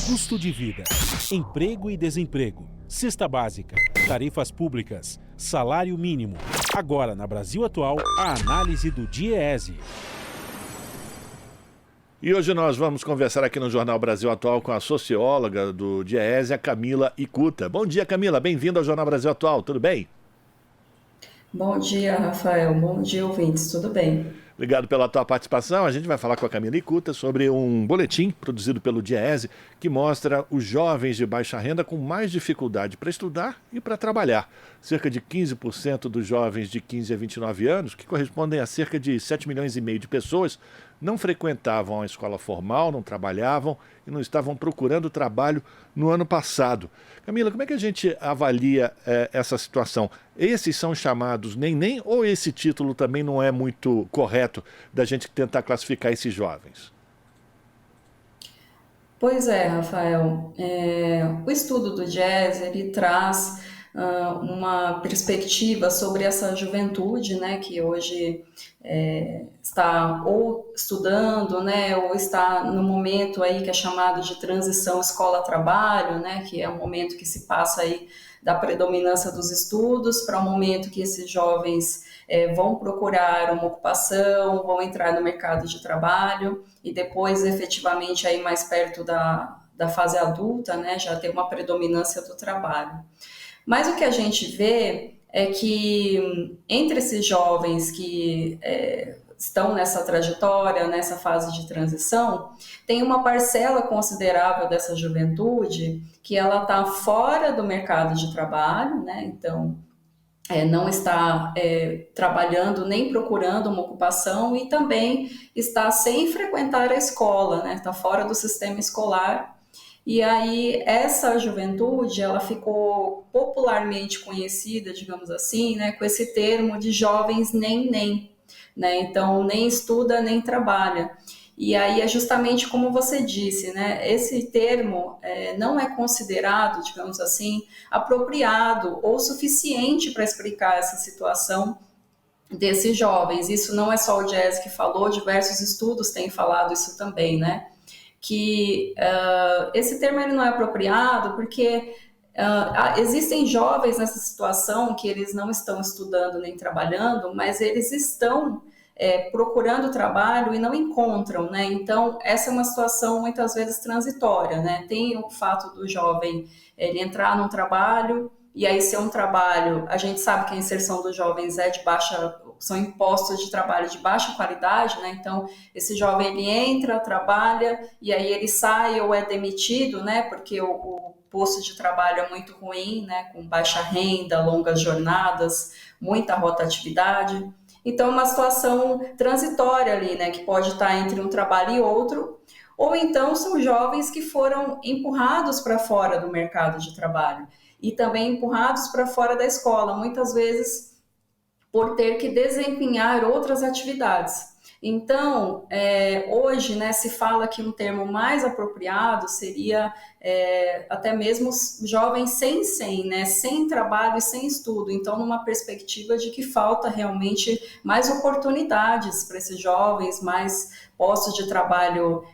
Custo de vida, emprego e desemprego, cesta básica, tarifas públicas, salário mínimo. Agora, na Brasil Atual, a análise do DIEESE. E hoje nós vamos conversar aqui no Jornal Brasil Atual com a socióloga do DIEESE, a Camila Ikuta. Bom dia, Camila. Bem-vinda ao Jornal Brasil Atual. Tudo bem? Bom dia, Rafael. Bom dia, ouvintes. Tudo bem? Obrigado pela tua participação. A gente vai falar com a Camila Ikuta sobre um boletim produzido pelo DIEESE que mostra os jovens de baixa renda com mais dificuldade para estudar e para trabalhar. Cerca de 15% dos jovens de 15 a 29 anos, que correspondem a cerca de 7 milhões e meio de pessoas, não frequentavam a escola formal, não trabalhavam e não estavam procurando trabalho no ano passado. Camila, como é que a gente avalia essa situação? Esses são chamados neném ou esse título também não é muito correto da gente tentar classificar esses jovens? Pois é, Rafael. O estudo do DIEESE, ele traz uma perspectiva sobre essa juventude, né, que hoje está ou estudando, né, ou está no momento aí que é chamado de transição escola-trabalho, né, que é um momento que se passa aí da predominância dos estudos para um momento que esses jovens vão procurar uma ocupação, vão entrar no mercado de trabalho e depois efetivamente aí mais perto da fase adulta, né, já tem uma predominância do trabalho. Mas o que a gente vê é que entre esses jovens que estão nessa trajetória, nessa fase de transição, tem uma parcela considerável dessa juventude que ela está fora do mercado de trabalho, né? Então, não está trabalhando nem procurando uma ocupação e também está sem frequentar a escola, né? Está fora do sistema escolar. E aí essa juventude, ela ficou popularmente conhecida, digamos assim, né, com esse termo de jovens nem, né, então nem estuda nem trabalha. E aí é justamente como você disse, né, esse termo não é considerado, digamos assim, apropriado ou suficiente para explicar essa situação desses jovens. Isso não é só o DIEESE que falou, diversos estudos têm falado isso também, né, que esse termo ele não é apropriado porque existem jovens nessa situação que eles não estão estudando nem trabalhando, mas eles estão procurando trabalho e não encontram, né? Então, essa é uma situação muitas vezes transitória, né? Tem o fato do jovem ele entrar num trabalho e aí ser um trabalho, a gente sabe que a inserção dos jovens são impostos de trabalho de baixa qualidade, né? Então, esse jovem ele entra, trabalha e aí ele sai ou é demitido, né? Porque o posto de trabalho é muito ruim, né? Com baixa renda, longas jornadas, muita rotatividade. Então, é uma situação transitória ali, né? Que pode estar entre um trabalho e outro. Ou então são jovens que foram empurrados para fora do mercado de trabalho e também empurrados para fora da escola, muitas vezes por ter que desempenhar outras atividades. Então, hoje, né, se fala que um termo mais apropriado seria até mesmo jovens sem, né, sem trabalho e sem estudo. Então, numa perspectiva de que falta realmente mais oportunidades para esses jovens, mais postos de trabalho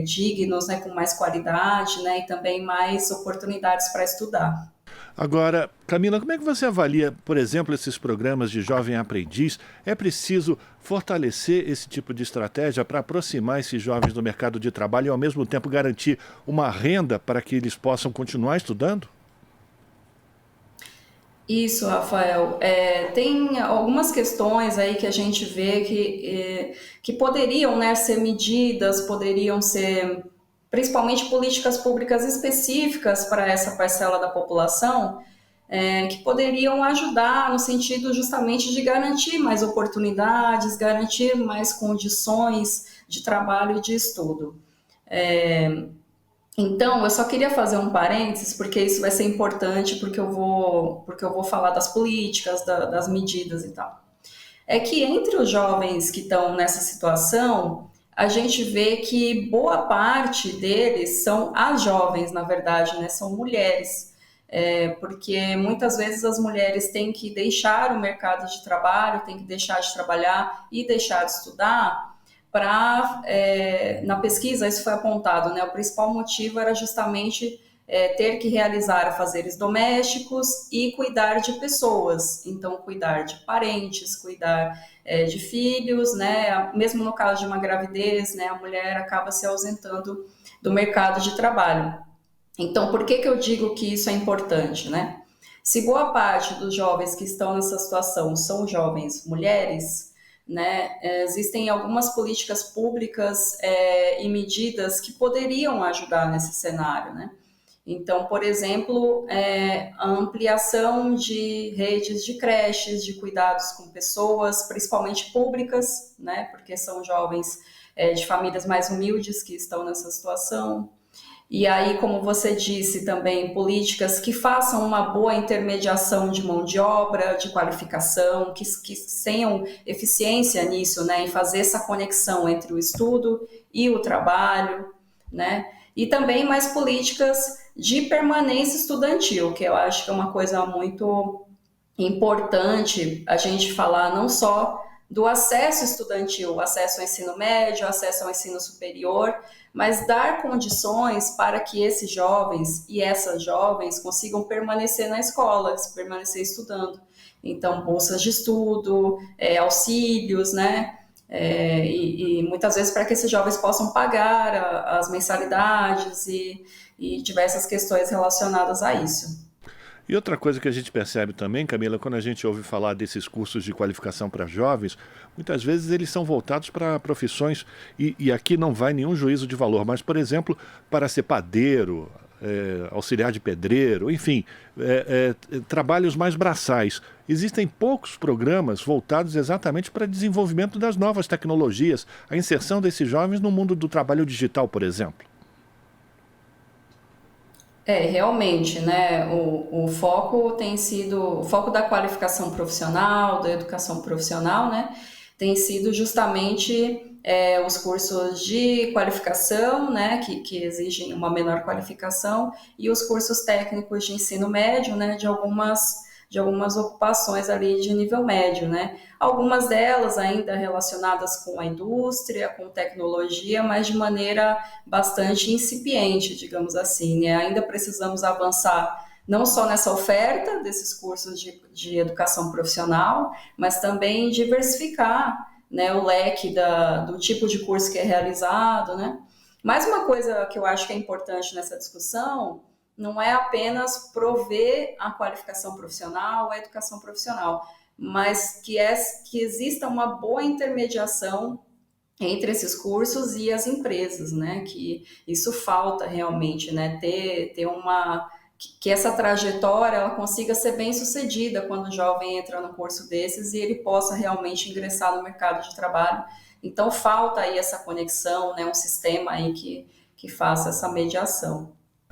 dignos, né, com mais qualidade, né, e também mais oportunidades para estudar. Agora, Camila, como é que você avalia, por exemplo, esses programas de jovem aprendiz? É preciso fortalecer esse tipo de estratégia para aproximar esses jovens do mercado de trabalho e, ao mesmo tempo, garantir uma renda para que eles possam continuar estudando? Isso, Rafael. Tem algumas questões aí que a gente vê que poderiam, né, ser medidas, poderiam ser principalmente políticas públicas específicas para essa parcela da população, que poderiam ajudar no sentido justamente de garantir mais oportunidades, garantir mais condições de trabalho e de estudo. Então, eu só queria fazer um parênteses, porque isso vai ser importante, porque eu vou falar das políticas, das medidas e tal. É que entre os jovens que estão nessa situação, a gente vê que boa parte deles são as jovens, na verdade, né? São mulheres. Porque muitas vezes as mulheres têm que deixar o mercado de trabalho, têm que deixar de trabalhar e deixar de estudar, na pesquisa isso foi apontado, né? O principal motivo era justamente ter que realizar afazeres domésticos e cuidar de pessoas, então cuidar de parentes, cuidar de filhos, né? Mesmo no caso de uma gravidez, né? A mulher acaba se ausentando do mercado de trabalho. Então, por que eu digo que isso é importante, né? Se boa parte dos jovens que estão nessa situação são jovens mulheres, né, existem algumas políticas públicas e medidas que poderiam ajudar nesse cenário, né? Então, por exemplo, a ampliação de redes de creches, de cuidados com pessoas, principalmente públicas, né, porque são jovens de famílias mais humildes que estão nessa situação. E aí, como você disse também, políticas que façam uma boa intermediação de mão de obra, de qualificação, que tenham eficiência nisso, né, em fazer essa conexão entre o estudo e o trabalho, né, e também mais políticas de permanência estudantil, que eu acho que é uma coisa muito importante a gente falar não só do acesso estudantil, acesso ao ensino médio, acesso ao ensino superior, mas dar condições para que esses jovens e essas jovens consigam permanecer na escola, permanecer estudando. Então, bolsas de estudo, auxílios, né? E muitas vezes para que esses jovens possam pagar as mensalidades e diversas questões relacionadas a isso. E outra coisa que a gente percebe também, Camila, quando a gente ouve falar desses cursos de qualificação para jovens, muitas vezes eles são voltados para profissões, e aqui não vai nenhum juízo de valor, mas, por exemplo, para ser padeiro, auxiliar de pedreiro, enfim, trabalhos mais braçais. Existem poucos programas voltados exatamente para desenvolvimento das novas tecnologias, a inserção desses jovens no mundo do trabalho digital, por exemplo. Realmente, né? O foco tem sido, o foco da qualificação profissional, da educação profissional, né? Tem sido justamente os cursos de qualificação, né? Que exigem uma menor qualificação, e os cursos técnicos de ensino médio, né? De algumas ocupações ali de nível médio, né? Algumas delas ainda relacionadas com a indústria, com tecnologia, mas de maneira bastante incipiente, digamos assim, né? Ainda precisamos avançar não só nessa oferta desses cursos de educação profissional, mas também diversificar, né, o leque do tipo de curso que é realizado, né? Mais uma coisa que eu acho que é importante nessa discussão não é apenas prover a qualificação profissional, a educação profissional, mas que exista uma boa intermediação entre esses cursos e as empresas, né? Que isso falta realmente, né? Ter que essa trajetória ela consiga ser bem sucedida quando o jovem entra num curso desses e ele possa realmente ingressar no mercado de trabalho. Então falta aí essa conexão, né? Um sistema aí que faça essa mediação.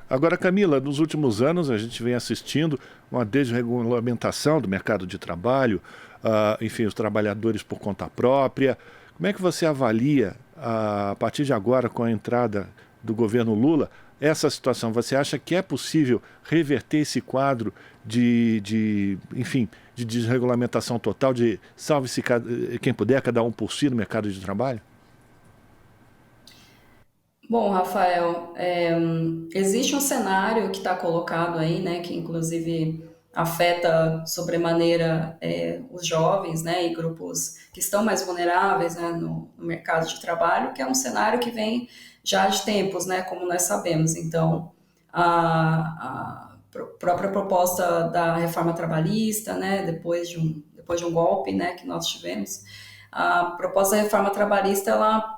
Agora, Camila, nos últimos anos a gente vem assistindo uma desregulamentação do mercado de trabalho, enfim, os trabalhadores por conta própria. Como é que você avalia, a partir de agora, com a entrada do governo Lula, essa situação? Você acha que é possível reverter esse quadro enfim, de desregulamentação total, de salve-se quem puder, cada um por si no mercado de trabalho? Bom, Rafael, existe um cenário que está colocado aí, né, que inclusive afeta sobremaneira os jovens, né, e grupos que estão mais vulneráveis, né, no mercado de trabalho, que é um cenário que vem já de tempos, né, como nós sabemos. Então, a própria proposta da reforma trabalhista, né, depois de um golpe, né, que nós tivemos, a proposta da reforma trabalhista, ela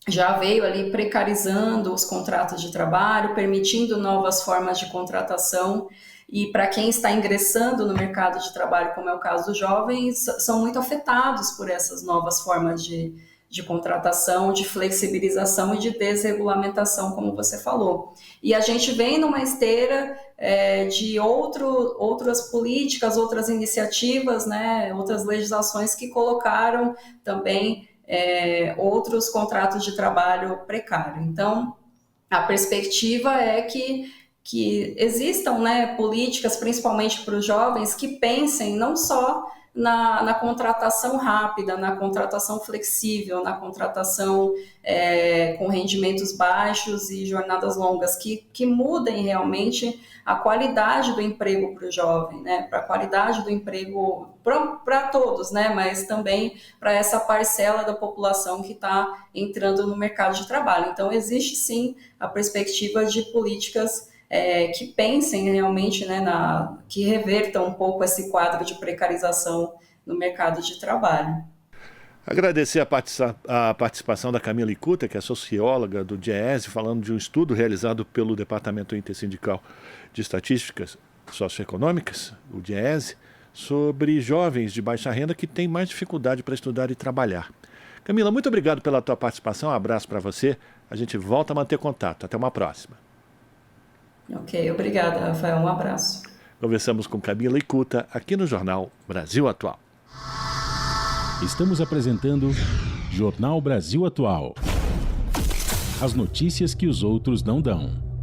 já veio ali precarizando os contratos de trabalho, permitindo novas formas de contratação, e para quem está ingressando no mercado de trabalho, como é o caso dos jovens, são muito afetados por essas novas formas de contratação, de flexibilização e de desregulamentação, como você falou. E a gente vem numa esteira de outras políticas, outras iniciativas, né, outras legislações que colocaram também outros contratos de trabalho precário. Então, a perspectiva é que existam, né, políticas, principalmente para os jovens, que pensem não só na contratação rápida, na contratação flexível, na contratação com rendimentos baixos e jornadas longas, que mudem realmente a qualidade do emprego para o jovem, né? Para a qualidade do emprego para todos, né? Mas também para essa parcela da população que está entrando no mercado de trabalho. Então, existe sim a perspectiva de políticas que pensem realmente, né, que revertam um pouco esse quadro de precarização no mercado de trabalho. Agradecer a participação da Camila Ikuta, que é socióloga do DIEESE, falando de um estudo realizado pelo Departamento Intersindical de Estatísticas Socioeconômicas, o DIEESE, sobre jovens de baixa renda que têm mais dificuldade para estudar e trabalhar. Camila, muito obrigado pela tua participação, um abraço para você, a gente volta a manter contato, até uma próxima. Ok, obrigada, Rafael, um abraço. Conversamos com Camila Ikuta aqui no Jornal Brasil Atual. Estamos apresentando Jornal Brasil Atual. As notícias que os outros não dão.